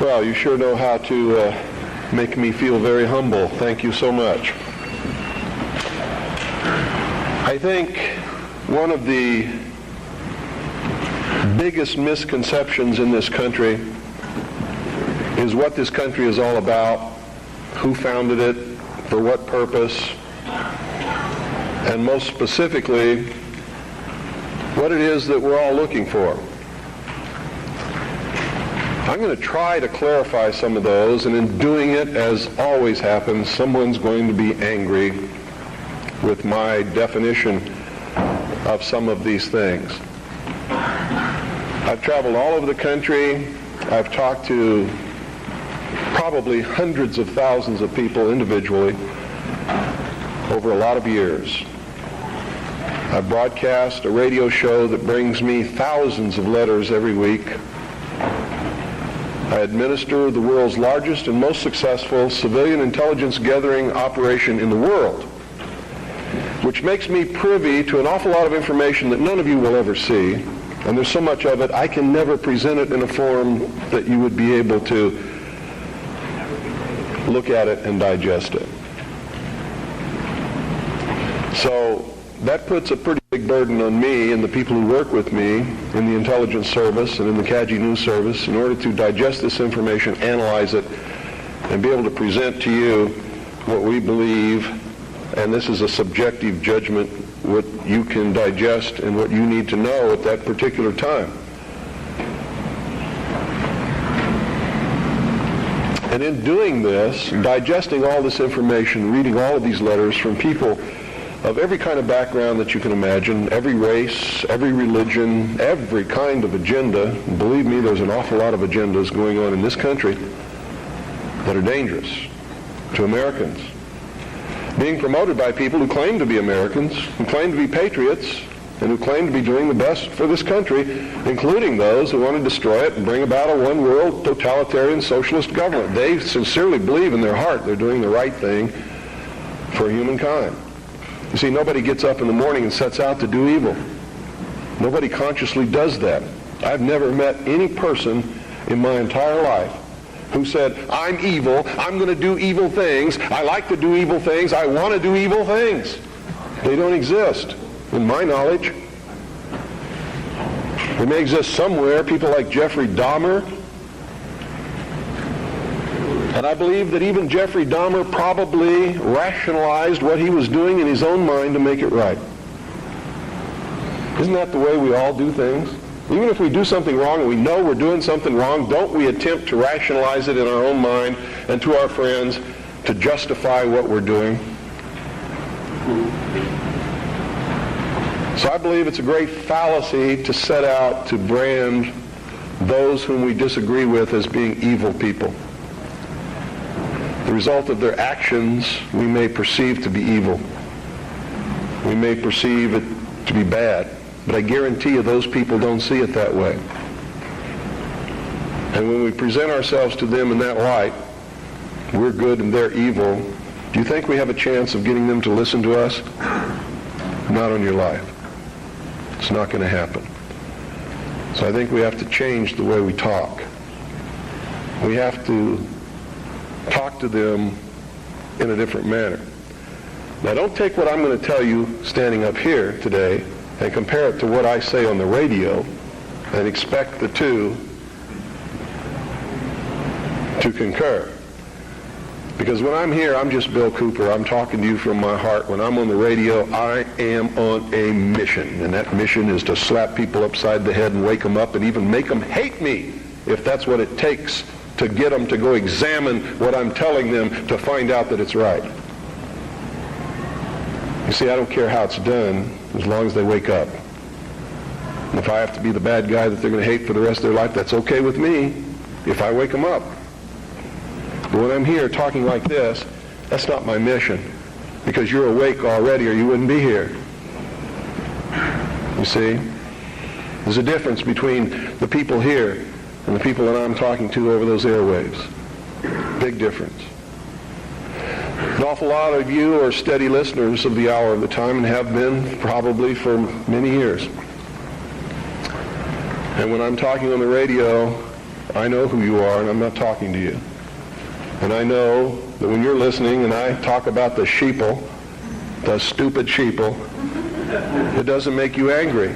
Well, you sure know how to make me feel very humble. Thank you so much. I think one of the biggest misconceptions in this country is what this country is all about, who founded it, for what purpose, and most specifically, what it is that we're all looking for. I'm going to try to clarify some of those, and in doing it, as always happens, someone's going to be angry with my definition of some of these things. I've traveled all over the country. I've talked to probably hundreds of thousands of people individually over a lot of years. I broadcast a radio show that brings me thousands of letters every week. I administer the world's largest and most successful civilian intelligence gathering operation in the world, which makes me privy to an awful lot of information that none of you will ever see. And there's so much of it, I can never present it in a form that you would be able to look at it and digest it. So that puts a pretty big burden on me and the people who work with me in the intelligence service and in the CAGI News Service in order to digest this information, analyze it, and be able to present to you what we believe, and this is a subjective judgment, what you can digest and what you need to know at that particular time. And in doing this, digesting all this information, reading all of these letters from people of every kind of background that you can imagine, every race, every religion, every kind of agenda. And believe me, there's an awful lot of agendas going on in this country that are dangerous to Americans. Being promoted by people who claim to be Americans, who claim to be patriots, and who claim to be doing the best for this country, including those who want to destroy it and bring about a one-world totalitarian socialist government. They sincerely believe in their heart they're doing the right thing for humankind. You see, nobody gets up in the morning and sets out to do evil. Nobody consciously does that. I've never met any person in my entire life who said, I'm evil, I'm going to do evil things, I like to do evil things, I want to do evil things. They don't exist, in my knowledge. They may exist somewhere, people like Jeffrey Dahmer. And I believe that even Jeffrey Dahmer probably rationalized what he was doing in his own mind to make it right. Isn't that the way we all do things? Even if we do something wrong and we know we're doing something wrong, don't we attempt to rationalize it in our own mind and to our friends to justify what we're doing? So I believe it's a great fallacy to set out to brand those whom we disagree with as being evil people. The result of their actions we may perceive to be evil. We may perceive it to be bad. But I guarantee you those people don't see it that way. And when we present ourselves to them in that light, we're good and they're evil, do you think we have a chance of getting them to listen to us? Not on your life. It's not going to happen. So I think we have to change the way we talk. We have to talk to them in a different manner. Now don't take what I'm going to tell you standing up here today and compare it to what I say on the radio and expect the two to concur. Because when I'm here, I'm just Bill Cooper. I'm talking to you from my heart. When I'm on the radio, I am on a mission. And that mission is to slap people upside the head and wake them up and even make them hate me, if that's what it takes to get them to go examine what I'm telling them to find out that it's right. You see, I don't care how it's done as long as they wake up. And if I have to be the bad guy that they're going to hate for the rest of their life, that's okay with me if I wake them up. But when I'm here talking like this, that's not my mission, because you're awake already or you wouldn't be here. You see? There's a difference between the people here and the people that I'm talking to over those airwaves. Big difference. An awful lot of you are steady listeners of the Hour of the Time and have been probably for many years. And when I'm talking on the radio, I know who you are, and I'm not talking to you. And I know that when you're listening and I talk about the sheeple, the stupid sheeple, it doesn't make you angry.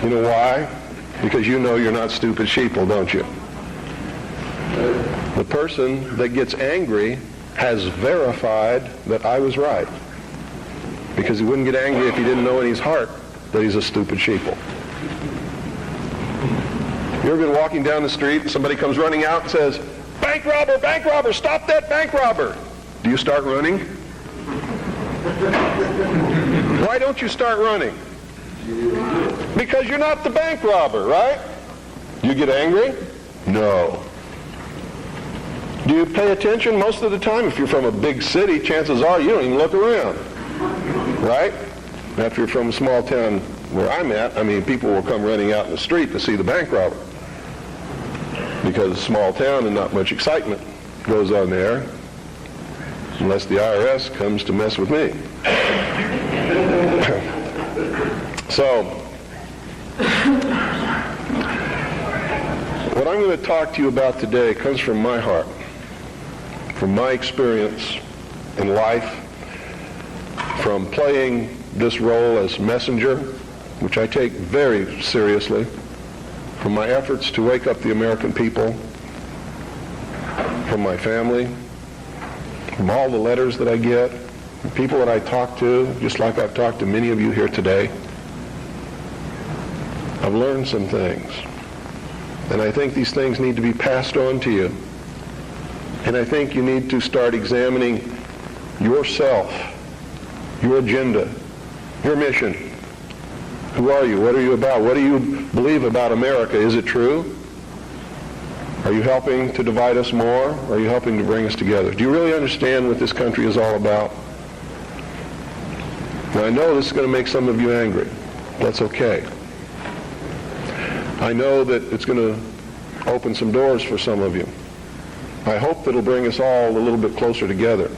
You know why? Because you know you're not stupid sheeple, don't you? The person that gets angry has verified that I was right. Because he wouldn't get angry if he didn't know in his heart that he's a stupid sheeple. You ever been walking down the street, somebody comes running out and says, bank robber, stop that bank robber. Do you start running? Why don't you start running? Because you're not the bank robber, right? Do you get angry? No. Do you pay attention most of the time? If you're from a big city, chances are you don't even look around, right? Now, if you're from a small town where I'm at, people will come running out in the street to see the bank robber. Because it's a small town and not much excitement goes on there, unless the IRS comes to mess with me. So, what I'm going to talk to you about today comes from my heart, from my experience in life, from playing this role as messenger, which I take very seriously, from my efforts to wake up the American people, from my family, from all the letters that I get, the people that I talk to, just like I've talked to many of you here today. I've learned some things. And I think these things need to be passed on to you. And I think you need to start examining yourself, your agenda, your mission. Who are you? What are you about? What do you believe about America? Is it true? Are you helping to divide us more? Or are you helping to bring us together? Do you really understand what this country is all about? Now, I know this is going to make some of you angry. That's okay. I know that it's going to open some doors for some of you. I hope that it'll bring us all a little bit closer together.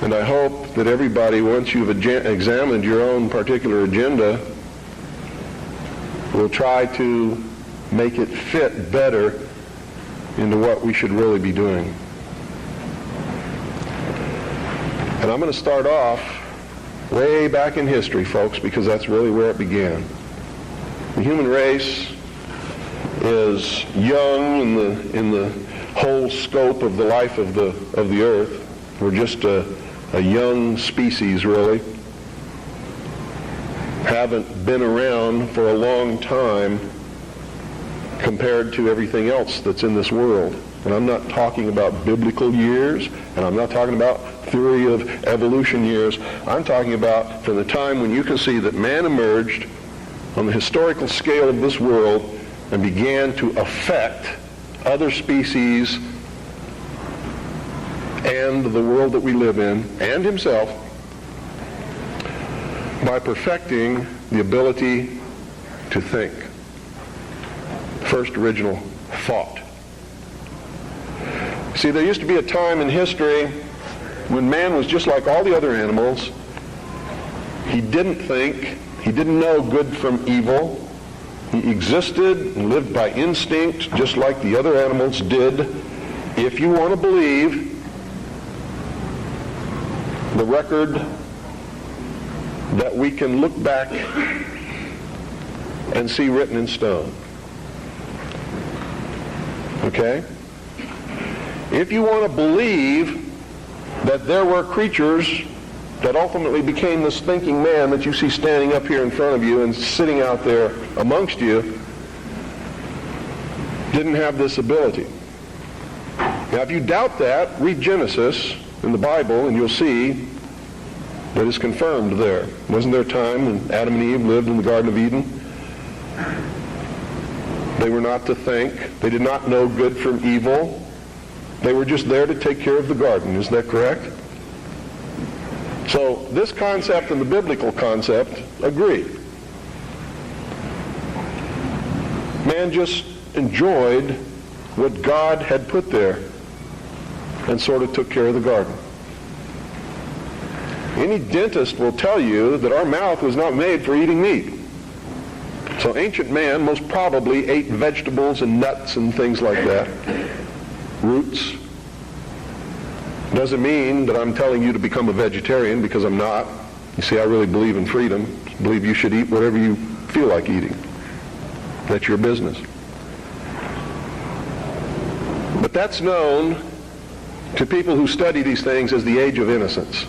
And I hope that everybody, once you've examined your own particular agenda, will try to make it fit better into what we should really be doing. And I'm going to start off way back in history, folks, because that's really where it began. The human race is young in the whole scope of the life of the earth. We're just a young species, really. Haven't been around for a long time compared to everything else that's in this world. And I'm not talking about biblical years, and I'm not talking about theory of evolution years. I'm talking about from the time when you can see that man emerged on the historical scale of this world and began to affect other species and the world that we live in, and himself, by perfecting the ability to think. First original thought. See, there used to be a time in history when man was just like all the other animals. He didn't think. He didn't know good from evil. He existed and lived by instinct just like the other animals did. If you want to believe the record that we can look back and see written in stone. Okay? If you want to believe that there were creatures that ultimately became this thinking man that you see standing up here in front of you and sitting out there amongst you, didn't have this ability. Now, if you doubt that, read Genesis in the Bible and you'll see that it's confirmed there. Wasn't there a time when Adam and Eve lived in the Garden of Eden? They were not to think. They did not know good from evil. They were just there to take care of the garden. Is that correct? So this concept and the biblical concept agree. Man just enjoyed what God had put there and sort of took care of the garden. Any dentist will tell you that our mouth was not made for eating meat. It's So ancient man most probably ate vegetables and nuts and things like that, roots. Doesn't mean that I'm telling you to become a vegetarian, because I'm not. You see, I really believe in freedom. I believe you should eat whatever you feel like eating. That's your business. But that's known to people who study these things as the age of innocence.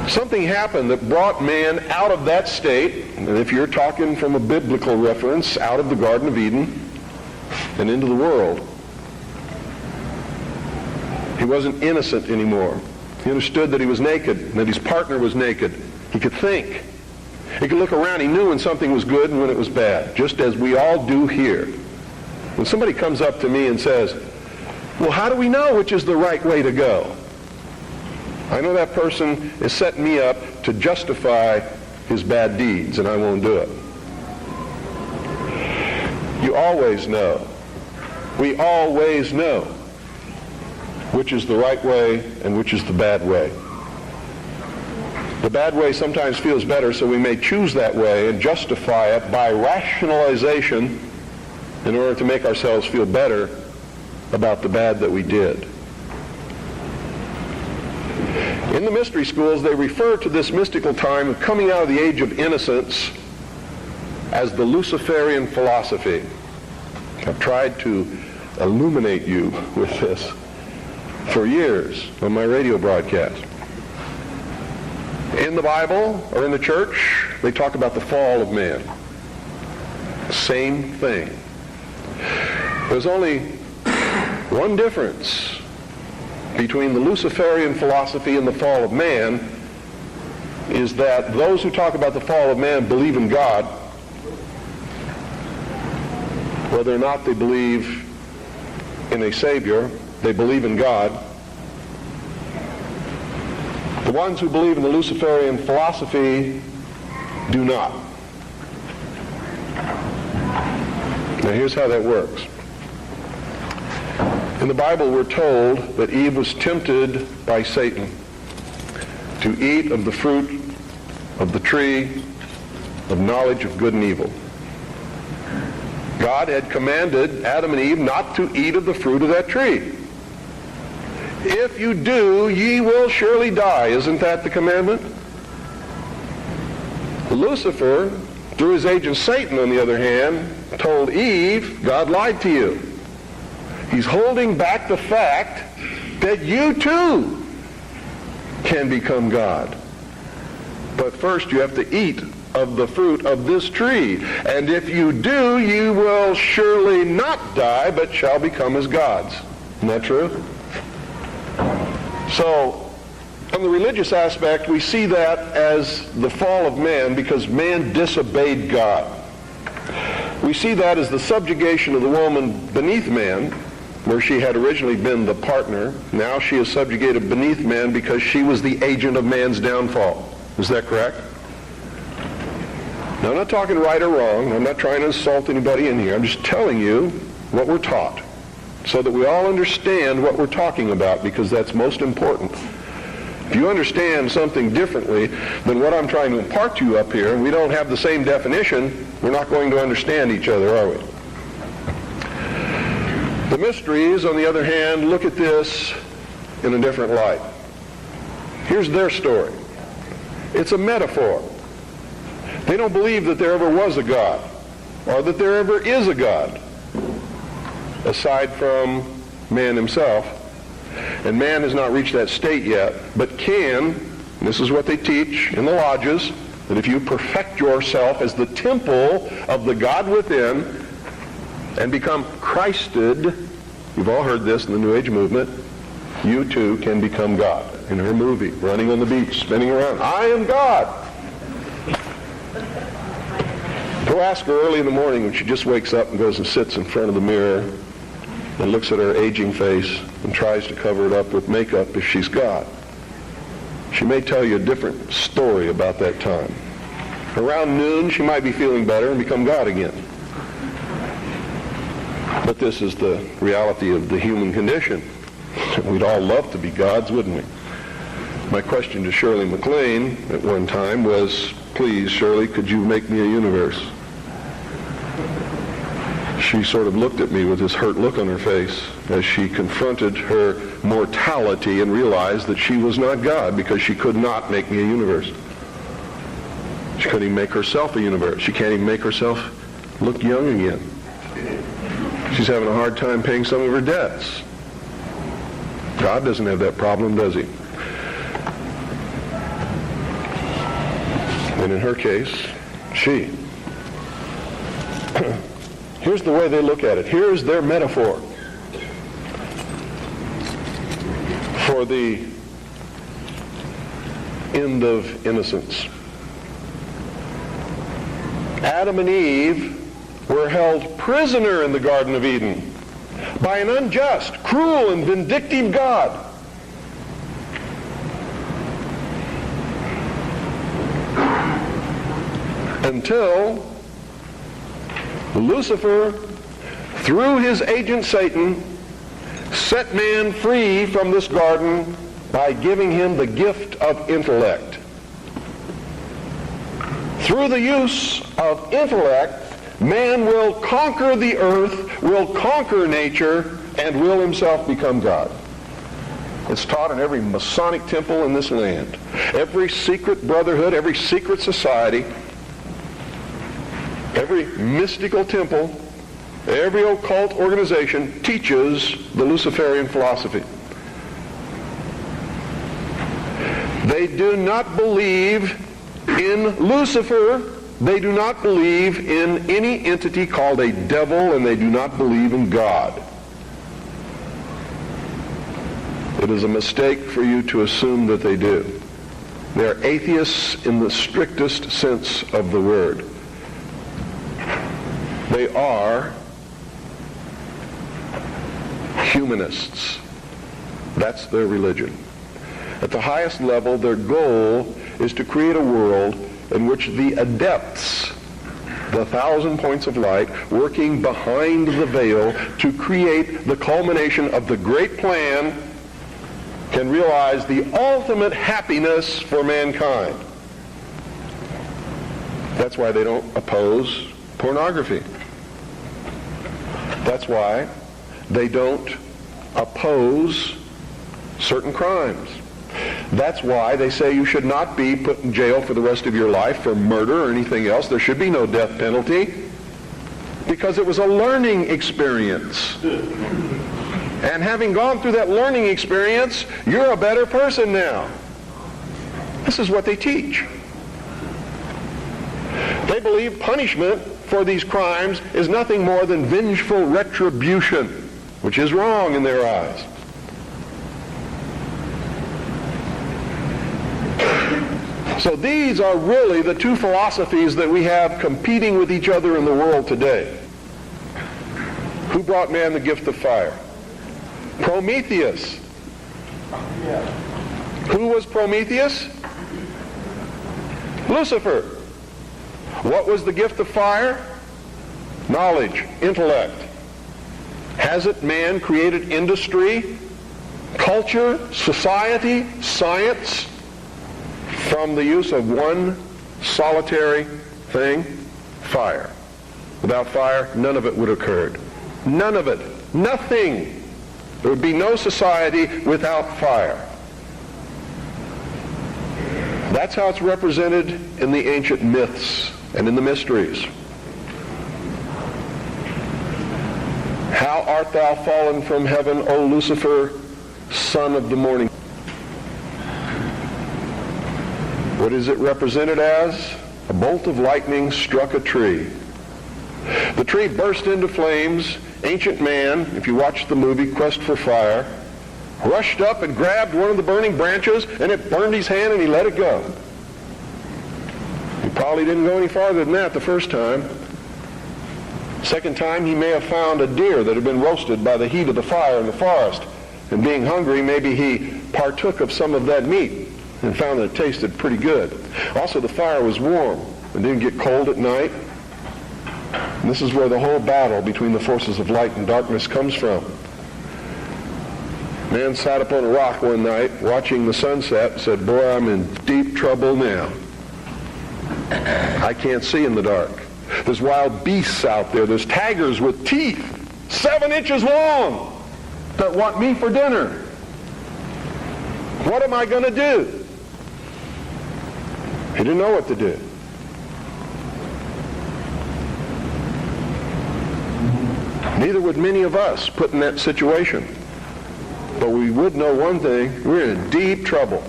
Something happened that brought man out of that state, and if you're talking from a biblical reference, out of the Garden of Eden and into the world. He wasn't innocent anymore. He understood that he was naked, and that his partner was naked. He could think. He could look around. He knew when something was good and when it was bad, just as we all do here. When somebody comes up to me and says, well, how do we know which is the right way to go? I know that person is setting me up to justify his bad deeds, and I won't do it. You always know. We always know which is the right way and which is the bad way. The bad way sometimes feels better, so we may choose that way and justify it by rationalization in order to make ourselves feel better about the bad that we did. In the mystery schools, they refer to this mystical time of coming out of the age of innocence as the Luciferian philosophy. I've tried to illuminate you with this for years on my radio broadcast. In the Bible or in the church, they talk about the fall of man. Same thing. There's only one difference between the Luciferian philosophy and the fall of man, is that those who talk about the fall of man believe in God, whether or not they believe in a Savior. They believe in God. The ones who believe in the Luciferian philosophy do not. Now here's how that works. In the Bible, we're told that Eve was tempted by Satan to eat of the fruit of the tree of knowledge of good and evil. God had commanded Adam and Eve not to eat of the fruit of that tree. If you do, ye will surely die. Isn't that the commandment? Lucifer, through his agent Satan, on the other hand, told Eve, God lied to you. He's holding back the fact that you too can become God. But first you have to eat of the fruit of this tree. And if you do, you will surely not die, but shall become as gods. Isn't that true? So, on the religious aspect, we see that as the fall of man because man disobeyed God. We see that as the subjugation of the woman beneath man, where she had originally been the partner. Now she is subjugated beneath man because she was the agent of man's downfall. Is that correct? Now, I'm not talking right or wrong. I'm not trying to insult anybody in here. I'm just telling you what we're taught so that we all understand what we're talking about, because that's most important. If you understand something differently than what I'm trying to impart to you up here, and we don't have the same definition, we're not going to understand each other, are we? The mysteries, on the other hand, look at this in a different light. Here's their story. It's a metaphor. They don't believe that there ever was a God, or that there ever is a God, aside from man himself. And man has not reached that state yet, but can, and this is what they teach in the lodges, that if you perfect yourself as the temple of the God within and become Christed, you've all heard this in the New Age movement, you too can become God. In her movie, running on the beach, spinning around, I am God. Go ask her early in the morning when she just wakes up and goes and sits in front of the mirror and looks at her aging face and tries to cover it up with makeup if she's God. She may tell you a different story about that time. Around noon, she might be feeling better and become God again. But this is the reality of the human condition. We'd all love to be gods, wouldn't we? My question to Shirley MacLaine at one time was, please, Shirley, could you make me a universe? She sort of looked at me with this hurt look on her face as she confronted her mortality and realized that she was not God because she could not make me a universe. She couldn't even make herself a universe. She can't even make herself look young again. She's having a hard time paying some of her debts. God doesn't have that problem, does he? And in her case, she. Here's the way they look at it. Here's their metaphor for the end of innocence. Adam and Eve were held prisoner in the Garden of Eden by an unjust, cruel, and vindictive God. Until Lucifer, through his agent Satan, set man free from this garden by giving him the gift of intellect. Through the use of intellect, man will conquer the earth, will conquer nature, and will himself become God. It's taught in every Masonic temple in this land. Every secret brotherhood, every secret society, every mystical temple, every occult organization teaches the Luciferian philosophy. They do not believe in Lucifer. They do not believe in any entity called a devil, and they do not believe in God. It is a mistake for you to assume that they do. They are atheists in the strictest sense of the word. They are humanists. That's their religion. At the highest level, their goal is to create a world in which the adepts, the 1,000 points of light, working behind the veil to create the culmination of the great plan, can realize the ultimate happiness for mankind. That's why they don't oppose pornography. That's why they don't oppose certain crimes. That's why they say you should not be put in jail for the rest of your life for murder or anything else. There should be no death penalty because it was a learning experience. And having gone through that learning experience, you're a better person now. This is what they teach. They believe punishment for these crimes is nothing more than vengeful retribution, which is wrong in their eyes. So these are really the two philosophies that we have competing with each other in the world today. Who brought man the gift of fire? Prometheus. Who was Prometheus? Lucifer. What was the gift of fire? Knowledge, intellect. Hasn't man created industry, culture, society, science from the use of one solitary thing? Fire. Without fire, none of it would have occurred. None of it. Nothing. There would be no society without fire. That's how it's represented in the ancient myths and in the mysteries. How art thou fallen from heaven, O Lucifer, son of the morning? What is it represented as? A bolt of lightning struck a tree. The tree burst into flames. Ancient man, if you watch the movie Quest for Fire, rushed up and grabbed one of the burning branches, and it burned his hand and he let it go. He probably didn't go any farther than that the first time. Second time, he may have found a deer that had been roasted by the heat of the fire in the forest. And being hungry, maybe he partook of some of that meat and found that it tasted pretty good. Also, the fire was warm and didn't get cold at night. And this is where the whole battle between the forces of light and darkness comes from. Man sat up on a rock one night watching the sunset and said, "Boy, I'm in deep trouble now." I can't see in the dark. There's wild beasts out there. There's tigers with teeth 7 inches long that want me for dinner. What am I going to do? He didn't know what to do. Neither would many of us put in that situation. But we would know one thing: we're in deep trouble.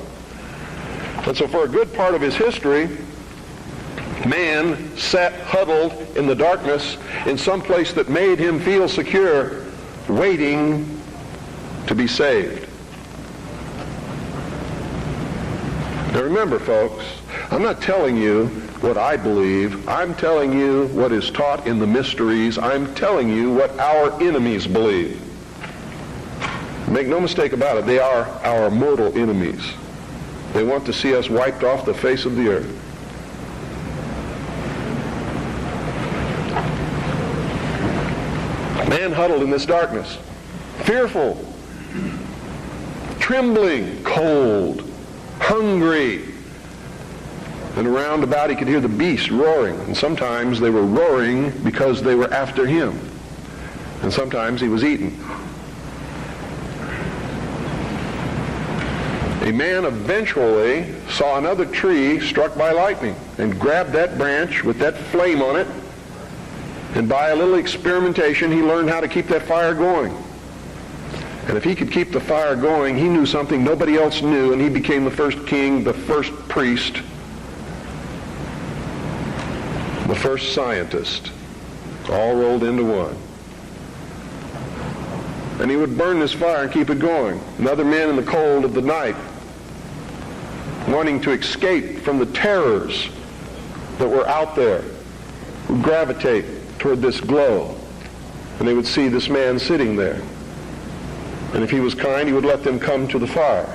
And so for a good part of his history, man sat huddled in the darkness in some place that made him feel secure, waiting to be saved. Now remember, folks, I'm not telling you what I believe. I'm telling you what is taught in the mysteries. I'm telling you what our enemies believe. Make no mistake about it, they are our mortal enemies. They want to see us wiped off the face of the earth. Man huddled in this darkness, fearful, trembling, cold, hungry. And around about he could hear the beasts roaring. And sometimes they were roaring because they were after him. And sometimes he was eaten. A man eventually saw another tree struck by lightning and grabbed that branch with that flame on it. And by a little experimentation, he learned how to keep that fire going. And if he could keep the fire going, he knew something nobody else knew, and he became the first king, the first priest, the first scientist, all rolled into one. And he would burn this fire and keep it going. And other men in the cold of the night, wanting to escape from the terrors that were out there, would gravitate toward this glow. And they would see this man sitting there. And if he was kind, he would let them come to the fire.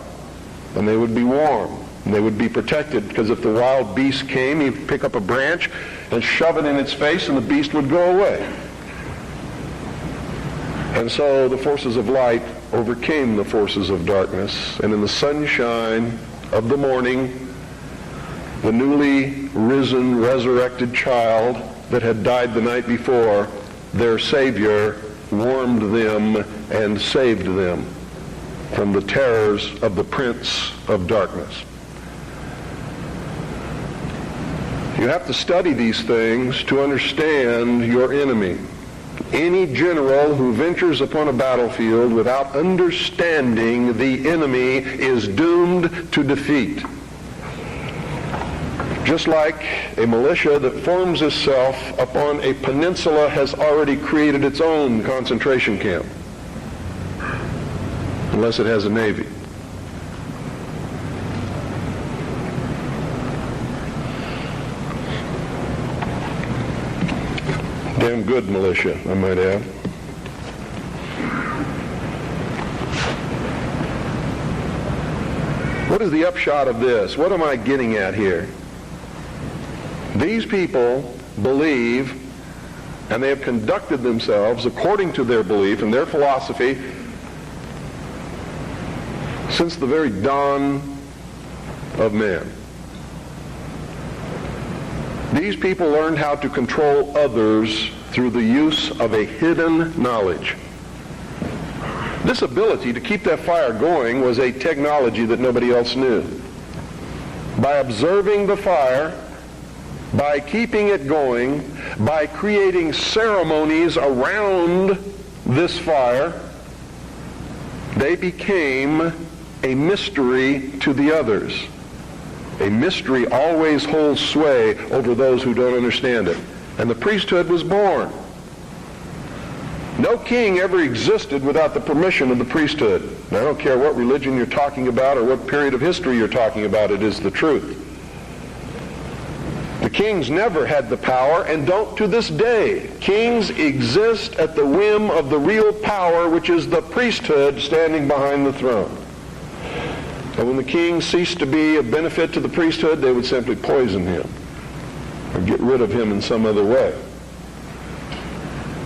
And they would be warm. And they would be protected, because if the wild beast came, he'd pick up a branch and shove it in its face, and the beast would go away. And so the forces of light overcame the forces of darkness, and in the sunshine of the morning, the newly risen, resurrected child that had died the night before, their Savior, warmed them and saved them from the terrors of the prince of darkness. You have to study these things to understand your enemy. Any general who ventures upon a battlefield without understanding the enemy is doomed to defeat. Just like a militia that forms itself upon a peninsula has already created its own concentration camp, unless it has a navy. Damn good militia, I might add. What is the upshot of this? What am I getting at here? These people believe, and they have conducted themselves according to their belief and their philosophy since the very dawn of man. These people learned how to control others through the use of a hidden knowledge. This ability to keep that fire going was a technology that nobody else knew. By observing the fire, by keeping it going, by creating ceremonies around this fire, they became a mystery to the others. A mystery always holds sway over those who don't understand it. And the priesthood was born. No king ever existed without the permission of the priesthood. And I don't care what religion you're talking about or what period of history you're talking about, it is the truth. The kings never had the power and don't to this day. Kings exist at the whim of the real power, which is the priesthood standing behind the throne. And when the king ceased to be of benefit to the priesthood, they would simply poison him or get rid of him in some other way.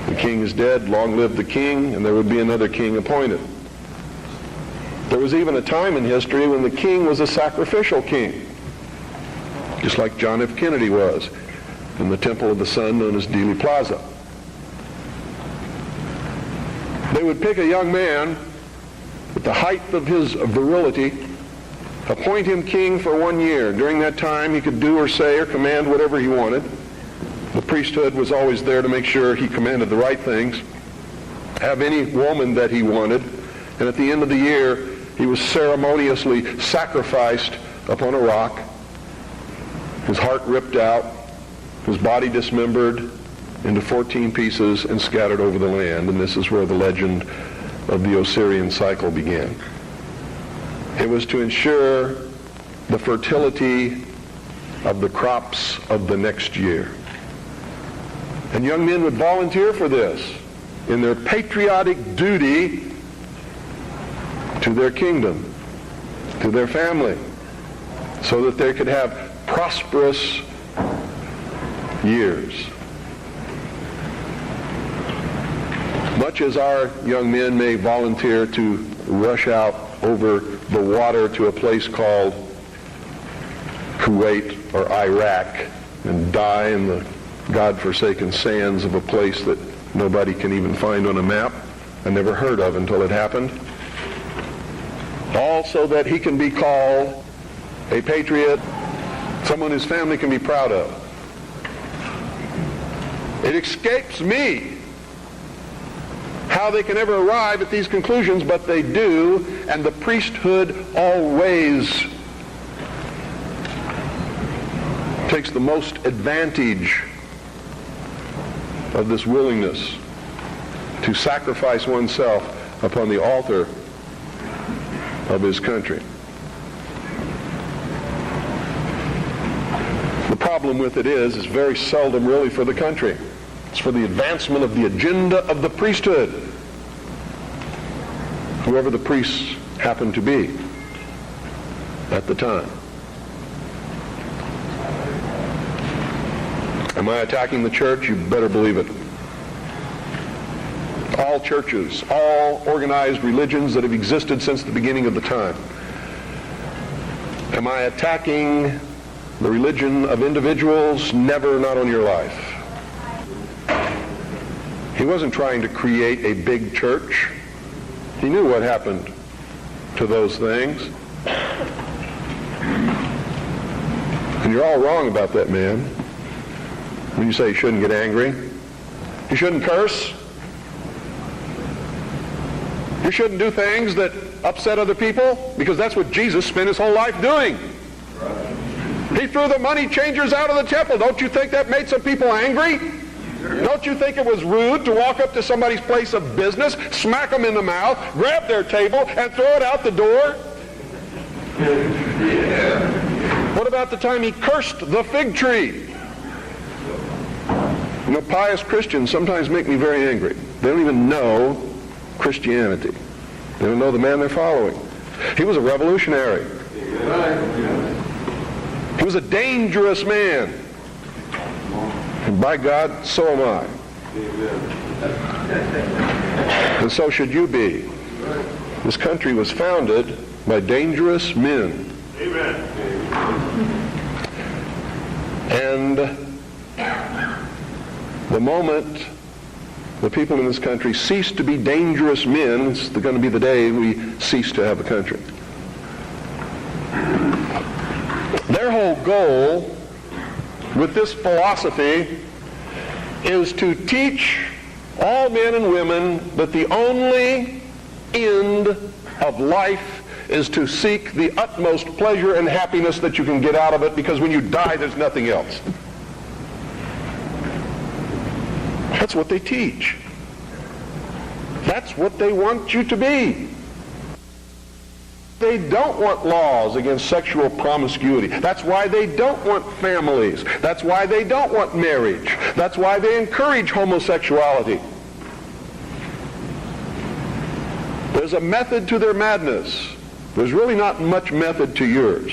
The king is dead, long live the king, and there would be another king appointed. There was even a time in history when the king was a sacrificial king. just like John F. Kennedy was in the Temple of the Sun known as Dealey Plaza. They would pick a young man at the height of his virility, appoint him king for 1 year. During that time, he could do or say or command whatever he wanted. The priesthood was always there to make sure he commanded the right things. Have any woman that he wanted. And at the end of the year, he was ceremoniously sacrificed upon a rock, his heart ripped out, his body dismembered into 14 pieces and scattered over the land. And this is where the legend of the Osirian cycle began. It was to ensure the fertility of the crops of the next year. And young men would volunteer for this in their patriotic duty to their kingdom, to their family, so that they could have prosperous years. Much as our young men may volunteer to rush out over the water to a place called Kuwait or Iraq and die in the God-forsaken sands of a place that nobody can even find on a map, I never heard of until it happened, all so that he can be called a patriot, someone his family can be proud of. It escapes me how they can ever arrive at these conclusions, but they do, and the priesthood always takes the most advantage of this willingness to sacrifice oneself upon the altar of his country. The problem with it is very seldom really for the country. It's for the advancement of the agenda of the priesthood, whoever the priests happen to be at the time. Am I attacking the church? You better believe it. All churches, all organized religions that have existed since the beginning of the time. Am I attacking the religion of individuals? Never, not on your life. He wasn't trying to create a big church. He knew what happened to those things. And you're all wrong about that man. When you say you shouldn't get angry, you shouldn't curse, you shouldn't do things that upset other people, because that's what Jesus spent his whole life doing. He threw the money changers out of the temple. Don't you think that made some people angry? Don't you think it was rude to walk up to somebody's place of business, smack them in the mouth, grab their table, and throw it out the door? What about the time he cursed the fig tree? You know, pious Christians sometimes make me very angry. They don't even know Christianity. They don't know the man they're following. He was a revolutionary. He was a dangerous man. And by God, so am I. And so should you be. This country was founded by dangerous men. And the moment the people in this country cease to be dangerous men, it's going to be the day we cease to have a country. Their whole goal with this philosophy is to teach all men and women that the only end of life is to seek the utmost pleasure and happiness that you can get out of it, because when you die, there's nothing else. That's what they teach. That's what they want you to be. They don't want laws against sexual promiscuity. That's why they don't want families. That's why they don't want marriage. That's why they encourage homosexuality. There's a method to their madness. There's really not much method to yours.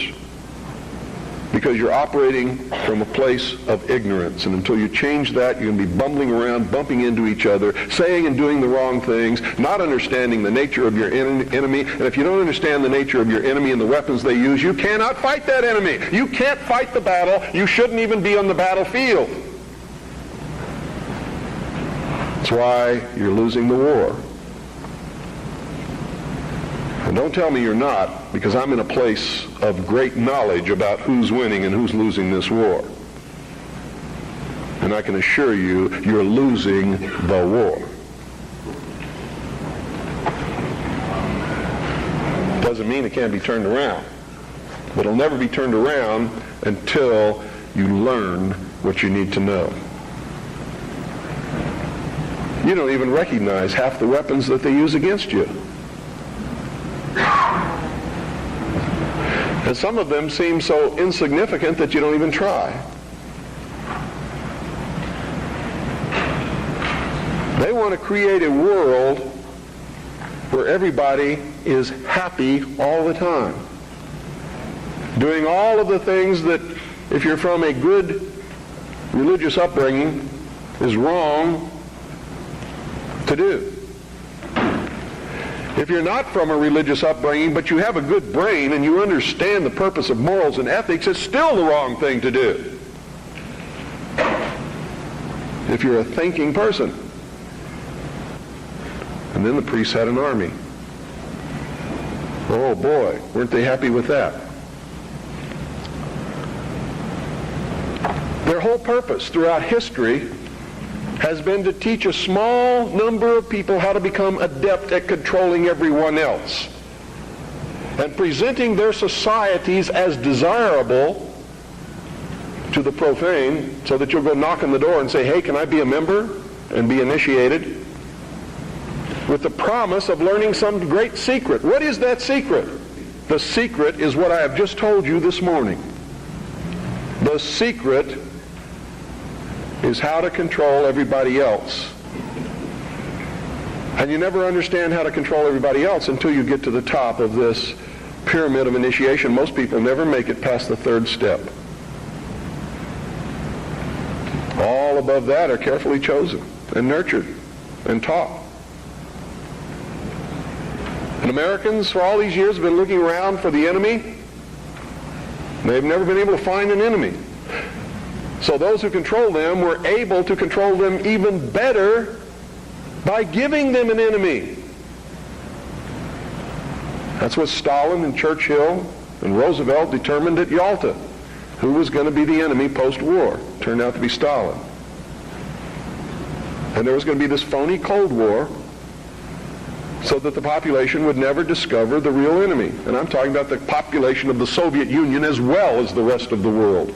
because you're operating from a place of ignorance. And until you change that, you're going to be bumbling around, bumping into each other, saying and doing the wrong things, not understanding the nature of your enemy. And if you don't understand the nature of your enemy and the weapons they use, you cannot fight that enemy. You can't fight the battle. You shouldn't even be on the battlefield. That's why you're losing the war. And don't tell me you're not, because I'm in a place of great knowledge about who's winning and who's losing this war. And I can assure you, you're losing the war. Doesn't mean it can't be turned around. But it'll never be turned around until you learn what you need to know. You don't even recognize half the weapons that they use against you. And some of them seem so insignificant that you don't even try. They want to create a world where everybody is happy all the time, doing all of the things that, if you're from a good religious upbringing, is wrong to do. If you're not from a religious upbringing, but you have a good brain and you understand the purpose of morals and ethics, it's still the wrong thing to do. If you're a thinking person. And then the priests had an army. Oh boy, weren't they happy with that? Their whole purpose throughout history has been to teach a small number of people how to become adept at controlling everyone else and presenting their societies as desirable to the profane, so that you'll go knock on the door and say, hey, can I be a member and be initiated, with the promise of learning some great secret. What is that secret? The secret is what I have just told you this morning. The secret is how to control everybody else. And you never understand how to control everybody else until you get to the top of this pyramid of initiation. Most people never make it past the third step. All above that are carefully chosen and nurtured and taught. And Americans for all these years have been looking around for the enemy. They've never been able to find an enemy. So those who control them were able to control them even better by giving them an enemy. That's what Stalin and Churchill and Roosevelt determined at Yalta. Who was going to be the enemy post-war? Turned out to be Stalin. And there was going to be this phony Cold War so that the population would never discover the real enemy. And I'm talking about the population of the Soviet Union as well as the rest of the world.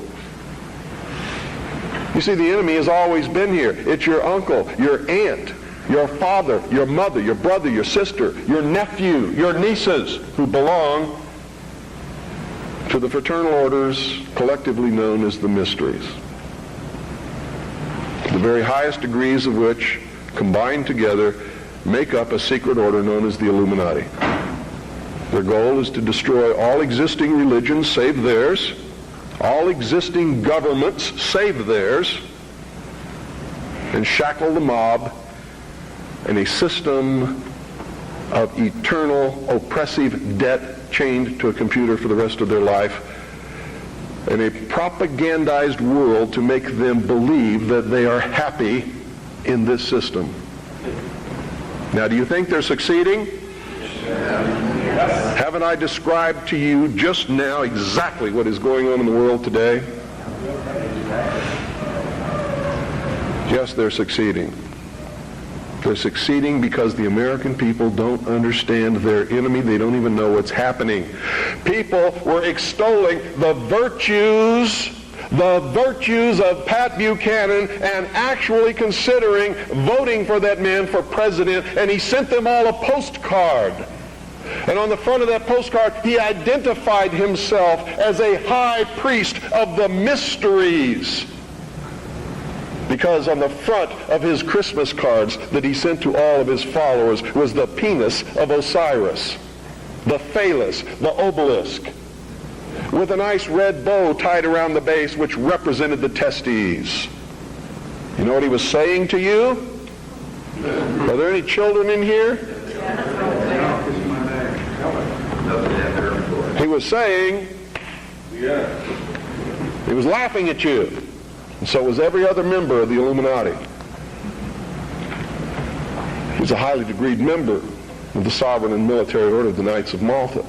You see, the enemy has always been here. It's your uncle, your aunt, your father, your mother, your brother, your sister, your nephew, your nieces, who belong to the fraternal orders collectively known as the mysteries. The very highest degrees of which, combined together, make up a secret order known as the Illuminati. Their goal is to destroy all existing religions save theirs, all existing governments save theirs, and shackle the mob in a system of eternal oppressive debt chained to a computer for the rest of their life, in a propagandized world to make them believe that they are happy in this system. Now, do you think they're succeeding? Yes. Haven't I described to you just now exactly what is going on in the world today? Yes, they're succeeding. They're succeeding because the American people don't understand their enemy. They don't even know what's happening. People were extolling the virtues of Pat Buchanan and actually considering voting for that man for president, and he sent them all a postcard. And on the front of that postcard, he identified himself as a high priest of the mysteries. Because on the front of his Christmas cards that he sent to all of his followers was the penis of Osiris, the phallus, the obelisk. with a nice red bow tied around the base, which represented the testes. You know what he was saying to you? Are there any children in here? He was saying, he was laughing at you. And so was every other member of the Illuminati. He was a highly degreed member of the sovereign and military order of the Knights of Malta,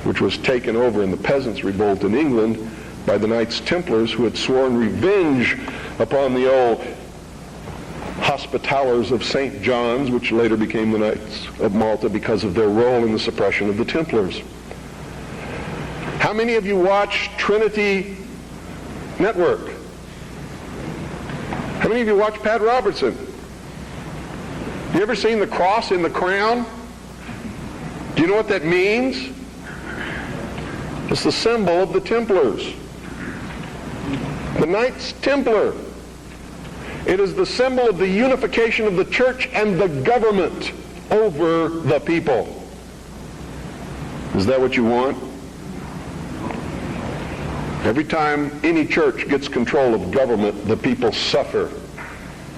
which was taken over in the Peasants' Revolt in England by the Knights Templars, who had sworn revenge upon the old Hospitallers of St. John's, which later became the Knights of Malta because of their role in the suppression of the Templars. How many of you watch Trinity Network? How many of you watch Pat Robertson? You ever seen the cross in the crown? Do you know what that means? It's the symbol of the Templars. The Knights Templar. It is the symbol of the unification of the church and the government over the people. Is that what you want? Every time any church gets control of government, the people suffer.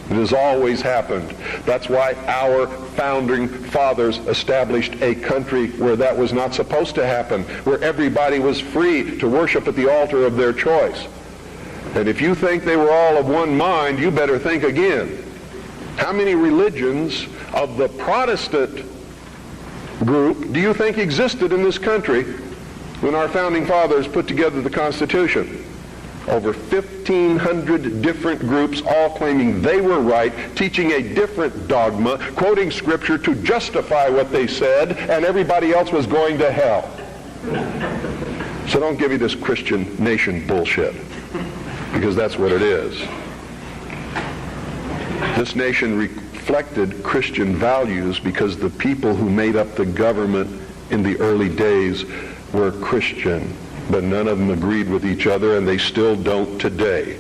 It has always happened. That's why our founding fathers established a country where that was not supposed to happen, where everybody was free to worship at the altar of their choice. And if you think they were all of one mind, you better think again. How many religions of the Protestant group do you think existed in this country when our founding fathers put together the Constitution? Over 1,500 different groups, all claiming they were right, teaching a different dogma, quoting Scripture to justify what they said, and everybody else was going to hell. So don't give me this Christian nation bullshit, because that's what it is. This nation reflected Christian values because the people who made up the government in the early days were Christian, but none of them agreed with each other, and they still don't today.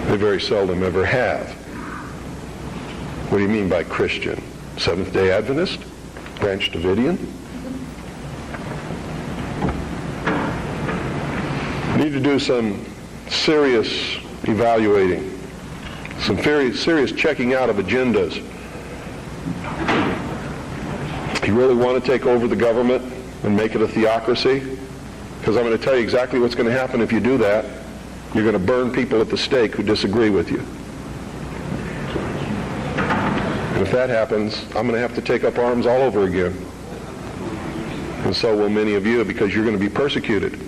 They very seldom ever have. What do you mean by Christian? Seventh-day Adventist? Branch Davidian? We need to do some serious evaluating, some very serious checking out of agendas. You really want to take over the government and make it a theocracy? Because I'm going to tell you exactly what's going to happen if you do that. You're going to burn people at the stake who disagree with you. And if that happens, I'm going to have to take up arms all over again. And so will many of you, because you're going to be persecuted.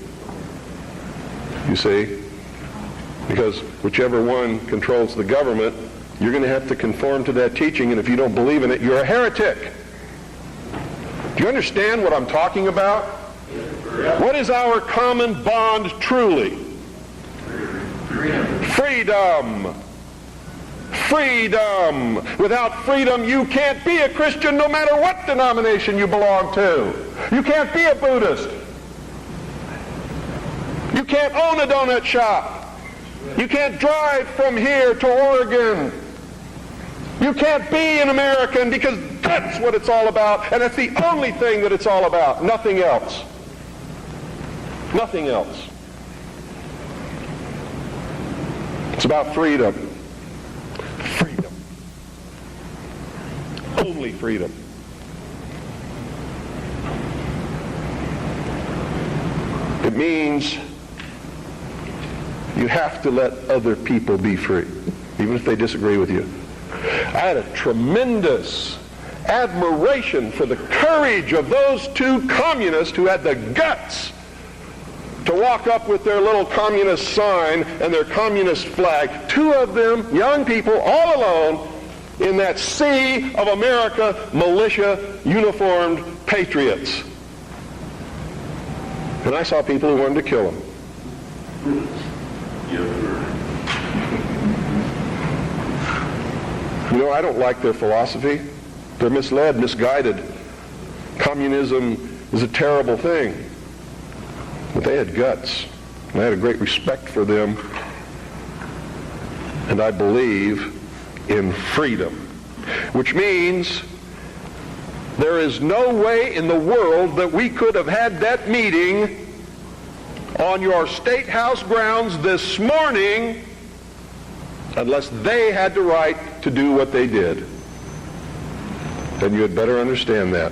You see? Because whichever one controls the government, you're going to have to conform to that teaching, and if you don't believe in it, you're a heretic. Do you understand what I'm talking about? What is our common bond truly? Freedom. Freedom. Without freedom, you can't be a Christian no matter what denomination you belong to. You can't be a Buddhist. You can't own a donut shop. You can't drive from here to Oregon. You can't be an American, because that's what it's all about, and that's the only thing that it's all about. Nothing else. Nothing else. It's about freedom. Freedom. Only freedom. It means you have to let other people be free, even if they disagree with you. I had a tremendous admiration for the courage of those two communists who had the guts to walk up with their little communist sign and their communist flag. Two of them, young people, all alone in that sea of America, militia, uniformed patriots. And I saw people who wanted to kill them. You know, I don't like their philosophy. They're misled, misguided. Communism is a terrible thing. But they had guts. And I had a great respect for them. And I believe in freedom. Which means There is no way in the world that we could have had that meeting on your State House grounds this morning unless they had the right to do what they did. Then you had better understand that.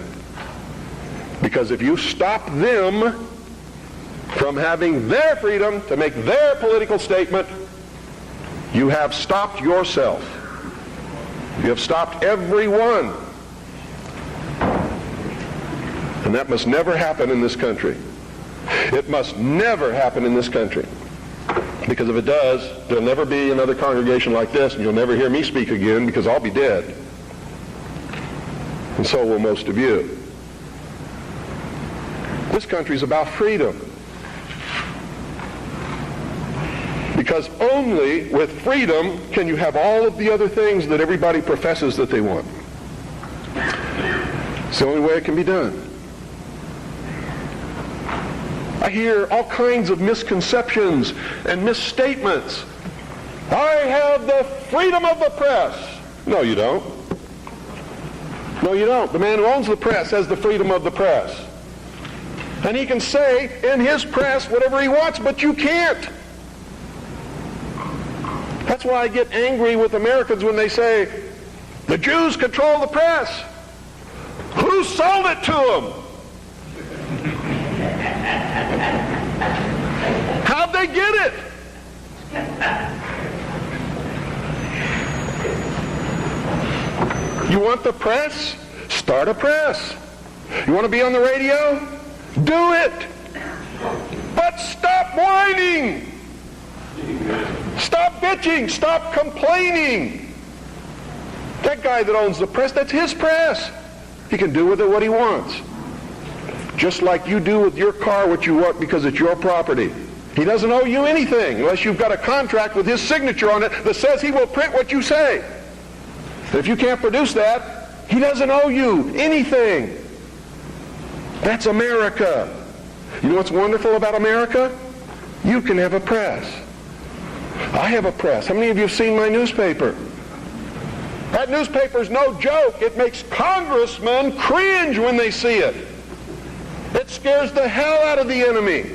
Because if you stop them from having their freedom to make their political statement, you have stopped yourself. You have stopped everyone. And that must never happen in this country. It must never happen in this country. Because if it does, there'll never be another congregation like this, and you'll never hear me speak again because I'll be dead. And so will most of you. This country's about freedom. Because only with freedom can you have all of the other things that everybody professes that they want. It's the only way it can be done. I hear all kinds of misconceptions and misstatements. I have the freedom of the press. No, you don't. No, you don't. The man who owns the press has the freedom of the press. And he can say in his press whatever he wants, but you can't. That's why I get angry with Americans when they say, the Jews control the press. Who sold it to them? How'd they get it? You want the press? Start a press. You want to be on the radio? Do it. But stop whining. Stop bitching. Stop complaining. That guy that owns the press, that's his press. He can do with it what he wants. Just like you do with your car what you want because it's your property. He doesn't owe you anything unless you've got a contract with his signature on it that says he will print what you say. If you can't produce that, he doesn't owe you anything. That's America. You know what's wonderful about America? You can have a press. I have a press. How many of you have seen my newspaper? That newspaper's no joke. It makes congressmen cringe when they see it. It scares the hell out of the enemy.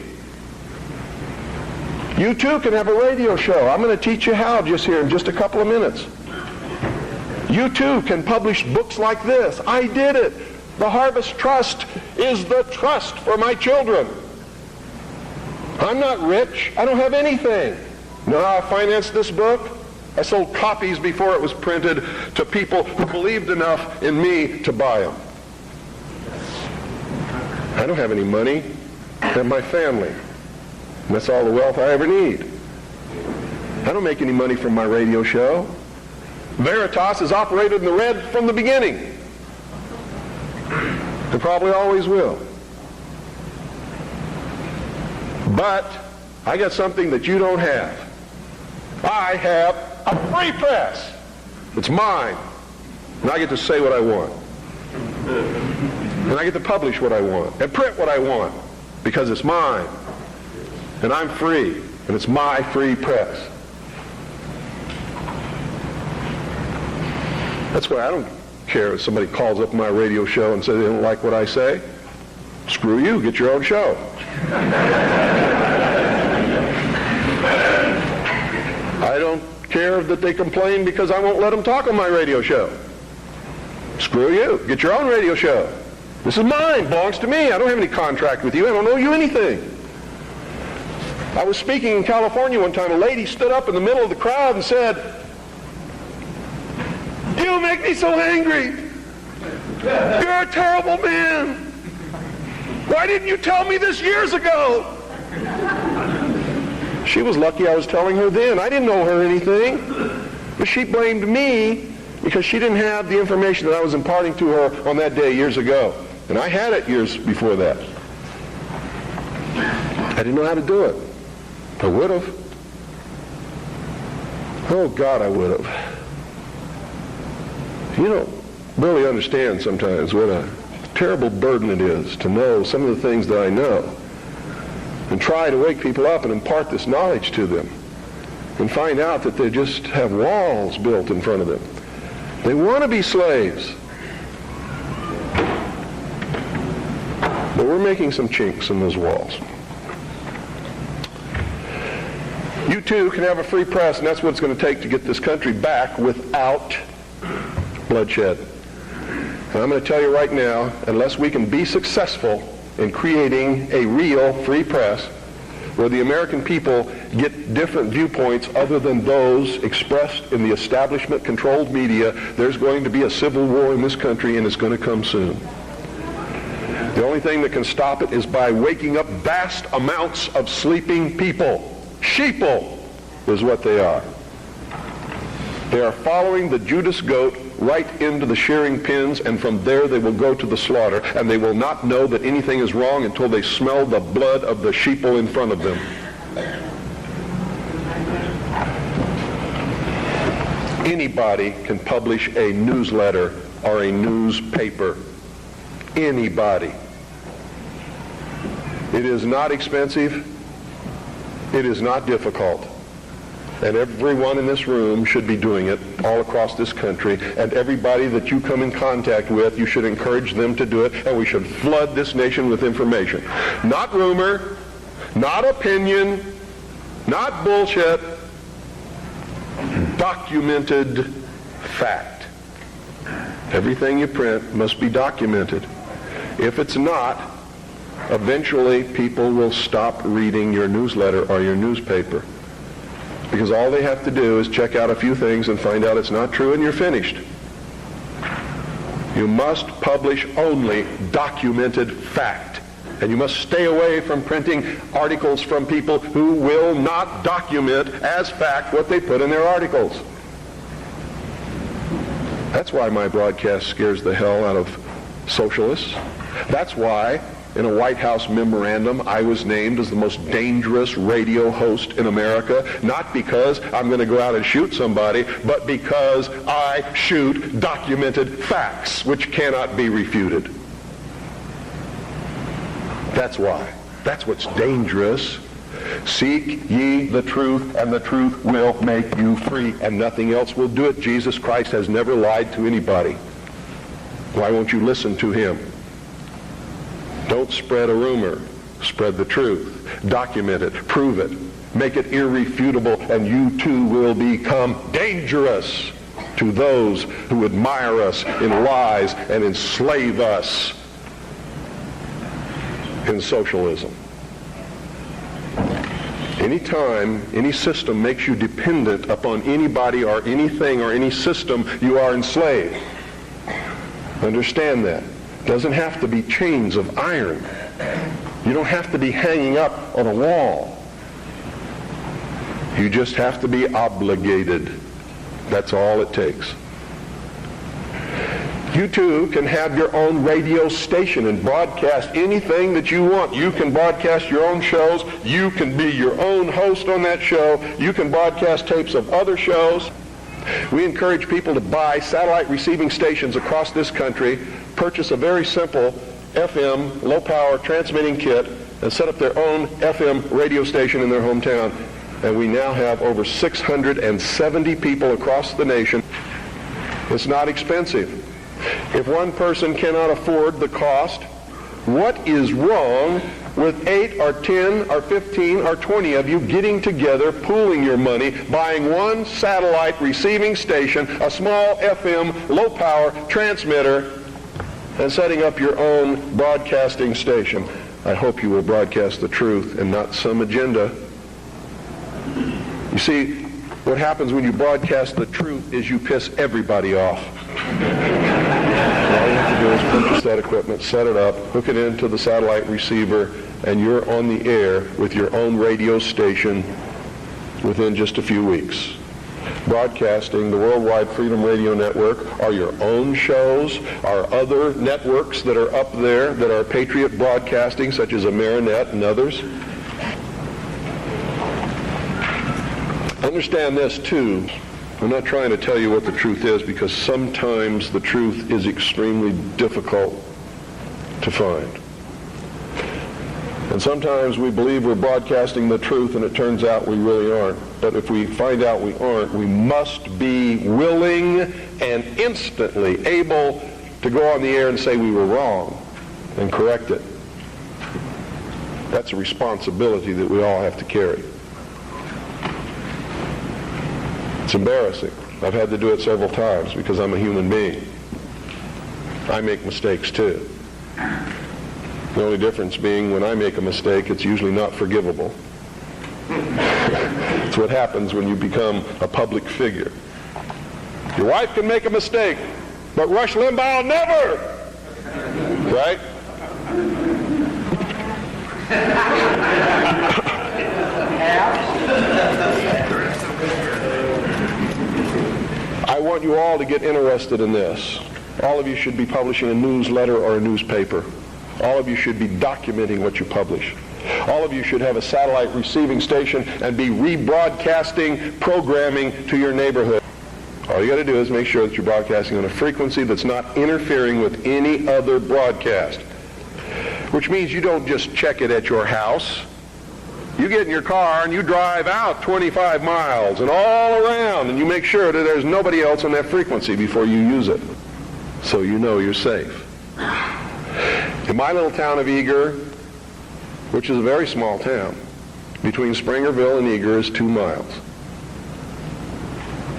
You too can have a radio show. I'm going to teach you how just here in just a couple of minutes. You too can publish books like this. I did it. The Harvest Trust is the trust for my children. I'm not rich. I don't have anything. You know how I financed this book? I sold copies before it was printed to people who believed enough in me to buy them. I don't have any money. I have my family. And that's all the wealth I ever need. I don't make any money from my radio show. Veritas has operated in the red from the beginning. And probably always will. But I got something that you don't have. I have a free press. It's mine. And I get to say what I want. And I get to publish what I want and print what I want because it's mine. And I'm free. And it's my free press. That's why I don't care if somebody calls up my radio show and says they don't like what I say. Screw you. Get your own show. I don't care that they complain because I won't let them talk on my radio show. Screw you. Get your own radio show. This is mine. Belongs to me. I don't have any contract with you. I don't owe you anything. I was speaking in California one time. A lady stood up in the middle of the crowd and said, "You make me so angry. You're a terrible man. Why didn't you tell me this years ago?" She was lucky I was telling her then. I didn't owe her anything. But she blamed me because she didn't have the information that I was imparting to her on that day years ago. And I had it years before that. I didn't know how to do it. I would have. Oh, God, I would have. You don't really understand sometimes what a terrible burden it is to know some of the things that I know and try to wake people up and impart this knowledge to them and find out that they just have walls built in front of them. They want to be slaves. But we're making some chinks in those walls. You too can have a free press, and that's what it's going to take to get this country back without bloodshed. And I'm going to tell you right now, unless we can be successful in creating a real free press where the American people get different viewpoints other than those expressed in the establishment-controlled media, there's going to be a civil war in this country, and it's going to come soon. The only thing that can stop it is by waking up vast amounts of sleeping people. Sheeple is what they are. They are following the Judas goat right into the shearing pins, and from there they will go to the slaughter, and they will not know that anything is wrong until they smell the blood of the sheeple in front of them. Anybody can publish a newsletter or a newspaper. Anybody. It is not expensive. It is not difficult. And everyone in this room should be doing it all across this country. And everybody that you come in contact with, you should encourage them to do it. And we should flood this nation with information. Not rumor, not opinion, not bullshit. Documented fact. Everything you print must be documented. If it's not, eventually people will stop reading your newsletter or your newspaper. Because all they have to do is check out a few things and find out it's not true, and you're finished. You must publish only documented fact. And you must stay away from printing articles from people who will not document as fact what they put in their articles. That's why my broadcast scares the hell out of socialists. That's why in a White House memorandum I was named as the most dangerous radio host in America, not because I'm going to go out and shoot somebody, but because I shoot documented facts which cannot be refuted. That's why. That's what's dangerous. Seek ye the truth, and the truth will make you free, and nothing else will do it. Jesus Christ has never lied to anybody. Why won't you listen to him? Don't spread a rumor. Spread the truth. Document it. Prove it. Make it irrefutable, and you too will become dangerous to those who admire us in lies and enslave us in socialism. Anytime any system makes you dependent upon anybody or anything or any system, you are enslaved. Understand that. It doesn't have to be chains of iron. You don't have to be hanging up on a wall. You just have to be obligated. That's all it takes. You too can have your own radio station and broadcast anything that you want. You can broadcast your own shows. You can be your own host on that show. You can broadcast tapes of other shows. We encourage people to buy satellite receiving stations across this country, purchase a very simple FM, low-power transmitting kit, and set up their own FM radio station in their hometown. And we now have over 670 people across the nation. It's not expensive. If one person cannot afford the cost, what is wrong with 8 or 10 or 15 or 20 of you getting together, pooling your money, buying one satellite receiving station, a small FM low-power transmitter, and setting up your own broadcasting station? I hope you will broadcast the truth and not some agenda. You see, what happens when you broadcast the truth is you piss everybody off. All you have to do is purchase that equipment, set it up, hook it into the satellite receiver, and you're on the air with your own radio station within just a few weeks. Broadcasting the Worldwide Freedom Radio Network are your own shows, are other networks that are up there that are Patriot Broadcasting, such as Amerinet and others. Understand this too. I'm not trying to tell you what the truth is, because sometimes the truth is extremely difficult to find. And sometimes we believe we're broadcasting the truth and it turns out we really aren't. But if we find out we aren't, we must be willing and instantly able to go on the air and say we were wrong and correct it. That's a responsibility that we all have to carry. It's embarrassing. I've had to do it several times because I'm a human being. I make mistakes too. The only difference being when I make a mistake, it's usually not forgivable. It's what happens when you become a public figure. Your wife can make a mistake, but Rush Limbaugh never! Right? I want you all to get interested in this. All of you should be publishing a newsletter or a newspaper. All of you should be documenting what you publish. All of you should have a satellite receiving station and be rebroadcasting programming to your neighborhood. All you got to do is make sure that you're broadcasting on a frequency that's not interfering with any other broadcast. Which means you don't just check it at your house. You get in your car and you drive out 25 miles and all around, and you make sure that there's nobody else on that frequency before you use it, so you know you're safe. In my little town of Eager, which is a very small town, between Springerville and Eager is 2 miles.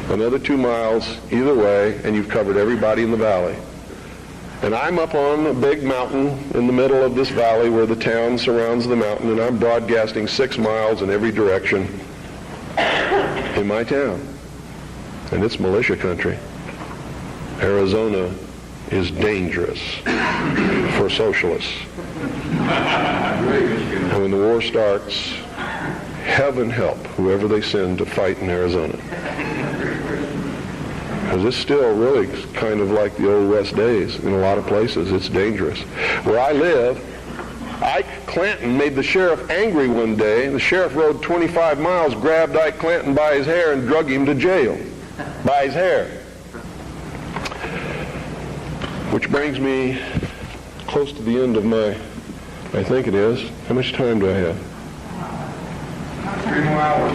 Another 2 miles either way, and you've covered everybody in the valley. And I'm up on a big mountain in the middle of this valley where the town surrounds the mountain, and I'm broadcasting 6 miles in every direction in my town. And it's militia country. Arizona is dangerous for socialists. And when the war starts, heaven help whoever they send to fight in Arizona. Because it's still really kind of like the old West days. In a lot of places, it's dangerous. Where I live, Ike Clanton made the sheriff angry one day. The sheriff rode 25 miles, grabbed Ike Clanton by his hair, and drug him to jail by his hair. Which brings me close to the end of my, I think it is. How much time do I have? 3 more hours.